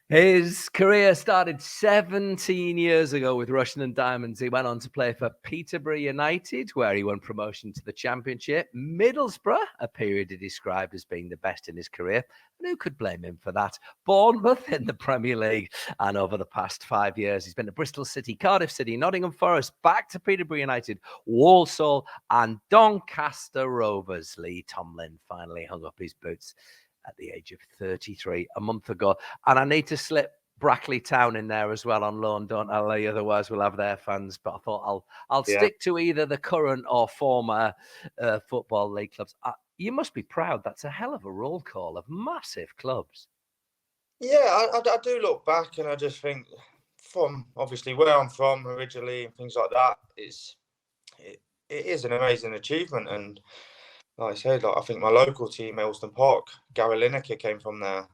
His career started 17 years ago with Rushden and Diamonds. He went on to play for Peterborough United, where he won promotion to the Championship. Middlesbrough, a period he described as being the best in his career. And who could blame him for that? Bournemouth in the Premier League. And over the past 5 years, he's been to Bristol City, Cardiff City, Nottingham Forest, back to Peterborough United, Walsall and Doncaster Rovers. Lee Tomlin finally hung up his boots at the age of 33 a month ago. And I need to slip Brackley Town in there as well on loan, don't I, Lee? Otherwise we'll have their fans. But I thought I'll stick to either the current or former Football League clubs. You must be proud. That's a hell of a roll call of massive clubs. Yeah, I do look back and I just think, from obviously where I'm from originally and things like that, it is an amazing achievement. And like I said, I think my local team, Elston Park, Gary Lineker came from there.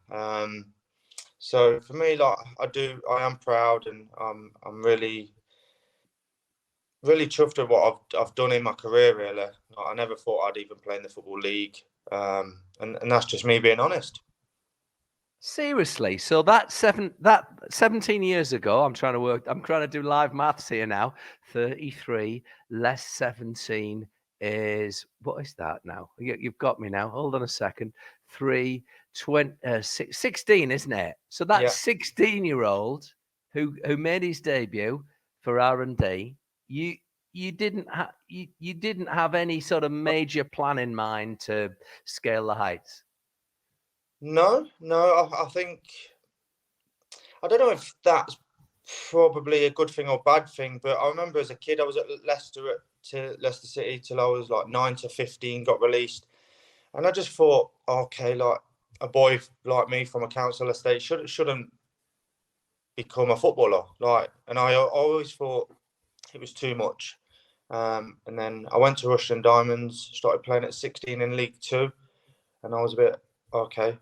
So for me, I am proud, and I'm really, really chuffed with what I've done in my career. Really, I never thought I'd even play in the Football League, and that's just me being honest. Seriously, so that 17 years ago, I'm trying to do live maths here now. 33 less 17 is, what is that now? You've got me now. Hold on a second. 16, isn't it? So that 16-year-old who made his debut for R&D, you didn't have any sort of major plan in mind to scale the heights. No, I think, I don't know if that's probably a good thing or bad thing, but I remember as a kid I was at Leicester City till I was like 9 to 15, got released, and I just thought, okay, like a boy like me from a council estate shouldn't become a footballer, and I always thought it was too much. And then I went to Rushden and Diamonds, started playing at 16 in League Two, and I was a bit okay.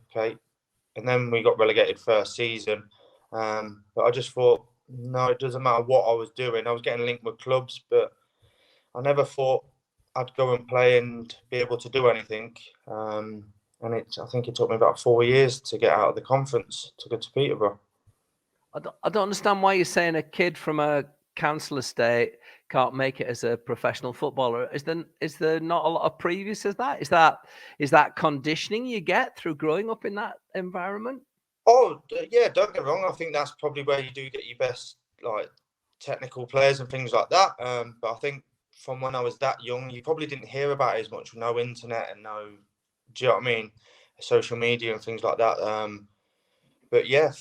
And then we got relegated first season. But I just thought, no, it doesn't matter what I was doing. I was getting linked with clubs, but I never thought I'd go and play and be able to do anything. And I think it took me about 4 years to get out of the conference to go to Peterborough. I don't understand why you're saying a kid from a council estate can't make it as a professional footballer. Is there not a lot of previous as that? Is that conditioning you get through growing up in that environment? Oh yeah, don't get me wrong. I think that's probably where you do get your best technical players and things like that. But I think from when I was that young, you probably didn't hear about it as much. No internet and no, do you know what I mean? Social media and things like that. But yeah,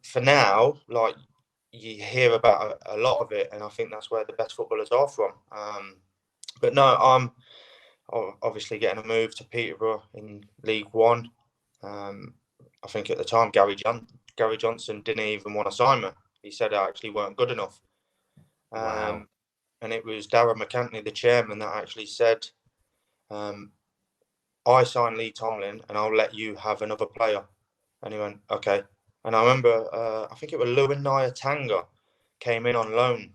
for now, you hear about a lot of it, and I think that's where the best footballers are from. But no, I'm obviously getting a move to Peterborough in League One. I think at the time Gary Johnson didn't even want to sign me. He said I actually weren't good enough. Wow. And it was Darren McCantley, the chairman, that actually said, I signed Lee Tomlin and I'll let you have another player. And he went, okay. And I remember, I think it was Lewin Nyatanga came in on loan.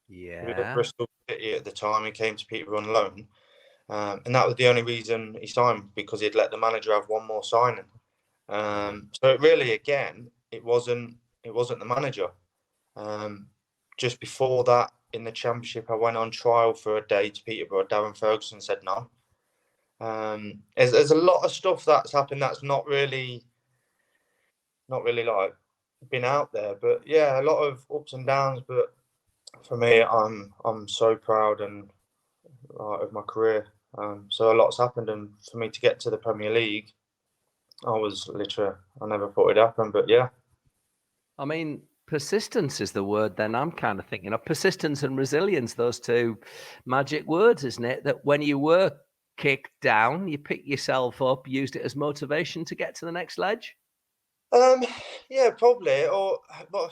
Yeah. He was at Bristol City at the time. He came to Peterborough on loan. And that was the only reason he signed, because he'd let the manager have one more signing. So it really, again, it wasn't the manager. Just before that, in the Championship, I went on trial for a day to Peterborough. Darren Ferguson said no. There's a lot of stuff that's happened that's not really been out there, but yeah, a lot of ups and downs. But for me, I'm so proud and of my career. So a lot's happened, and for me to get to the Premier League, I never thought it'd happen, but yeah. I mean, persistence is the word then I'm kind of thinking of. Persistence and resilience, those two magic words, isn't it? That when you were kicked down, you picked yourself up, used it as motivation to get to the next ledge? Yeah, probably. But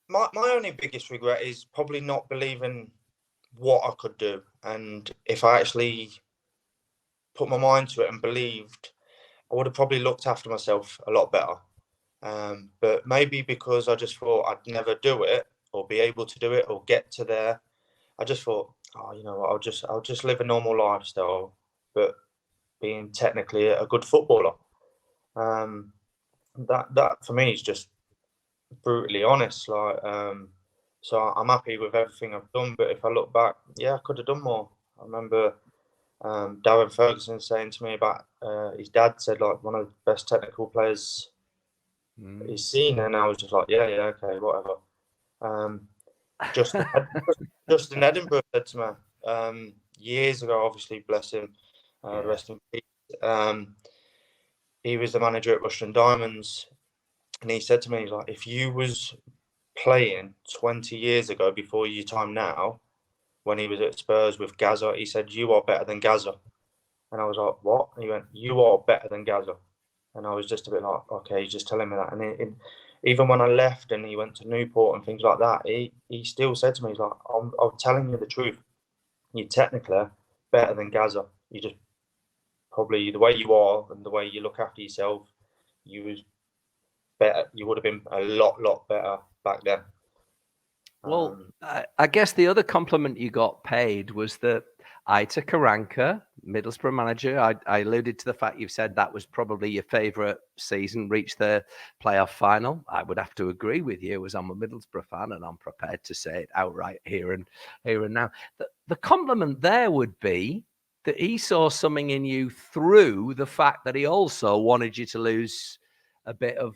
my only biggest regret is probably not believing what I could do. And if I actually put my mind to it and believed, I would have probably looked after myself a lot better. But maybe because I just thought I'd never do it or be able to do it or get to there, I just thought, you know what, I'll just live a normal lifestyle, but being technically a good footballer. that for me is just brutally honest. Like, so I'm happy with everything I've done. But if I look back, yeah, I could have done more. I remember Darren Ferguson saying to me about his dad said like one of the best technical players he's seen, and I was just like, yeah, okay, whatever. Justin Edinburgh said to me years ago, obviously, bless him, rest in peace. He was the manager at Rushden and Diamonds, and he said to me, like, if you was playing 20 years ago before your time now, when he was at Spurs with Gazza, he said, you are better than Gazza. And I was like, what? And he went, you are better than Gazza. And I was just a bit like, okay, he's just telling me that. And even when I left and he went to Newport and things like that, he still said to me, he's like, I'm telling you the truth. You're technically better than Gazza. You just probably, the way you are and the way you look after yourself, you was better. You would have been a lot better back then. Well, I guess the other compliment you got paid was that Aita Karanka, Middlesbrough manager, I alluded to the fact you've said that was probably your favourite season, reached the playoff final. I would have to agree with you as I'm a Middlesbrough fan, and I'm prepared to say it outright here and now. The compliment there would be that he saw something in you through the fact that he also wanted you to lose a bit of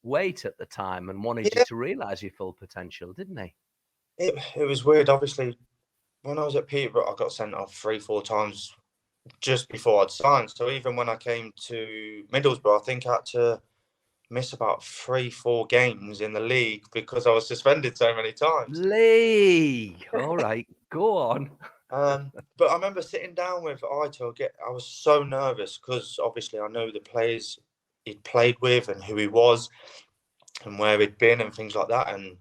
weight at the time and wanted you to realise your full potential, didn't he? It was weird. Obviously, when I was at Peterborough, I got sent off 3-4 times just before I'd signed. So even when I came to Middlesbrough, I think I had to miss about 3-4 games in the league because I was suspended so many times. League. All right, go on. But I remember sitting down with Aito. I was so nervous because obviously I know the players he'd played with and who he was and where he'd been and things like that. And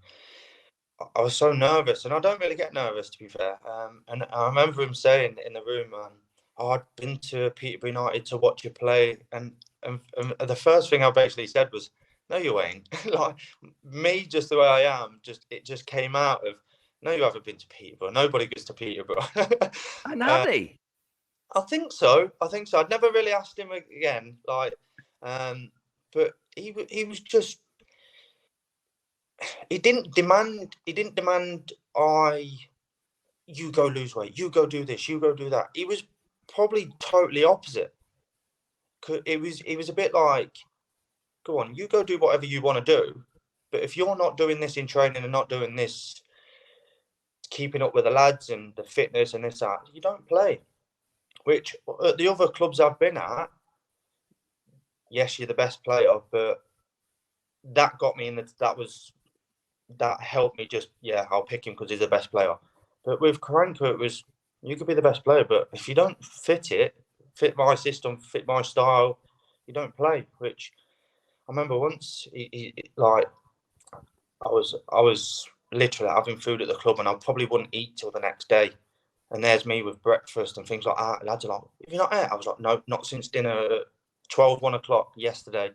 I was so nervous, and I don't really get nervous, to be fair. And I remember him saying in the room, I'd been to Peterborough United to watch you play. And the first thing I basically said was, no, you ain't. Like, me, just the way I am, it just came out of, no, you haven't been to Peterborough. Nobody goes to Peterborough. And had he? I think so. I'd never really asked him again. Like, but he was just. He didn't demand. You go lose weight. You go do this. You go do that. He was probably totally opposite. It was a bit like, go on, you go do whatever you want to do. But if you're not doing this in training and not doing this, keeping up with the lads and the fitness and this, that, you don't play. Which at the other clubs I've been at, yes, you're the best player, but that got me in that helped me just, I'll pick him because he's the best player. But with Karanka, it was, you could be the best player, but if you don't fit my system, fit my style, you don't play. Which I remember once, I was literally having food at the club and I probably wouldn't eat till the next day. And there's me with breakfast and things like that. Lads are like, have you not ate? I was like, no, not since dinner at 1 o'clock yesterday.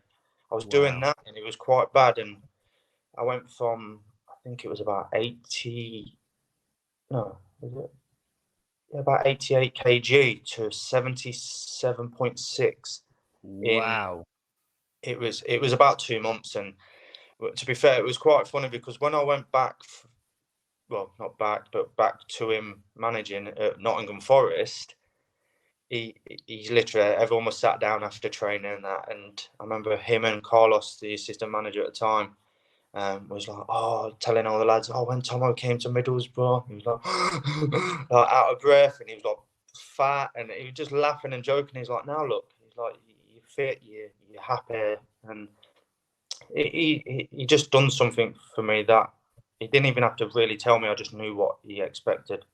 I was doing that and it was quite bad. And I went from, I think it was about 88 kg to 77.6. Wow. It was about 2 months. And to be fair, it was quite funny because when I went back, not back, but back to him managing at Nottingham Forest, he's literally, everyone was sat down after training and that. And I remember him and Carlos, the assistant manager at the time, was like, telling all the lads, when Tomo came to Middlesbrough, he was like, like out of breath, and he was like fat, and he was just laughing and joking. He's like, now look, he's like, you're fit, you're happy, and he just done something for me that he didn't even have to really tell me. I just knew what he expected.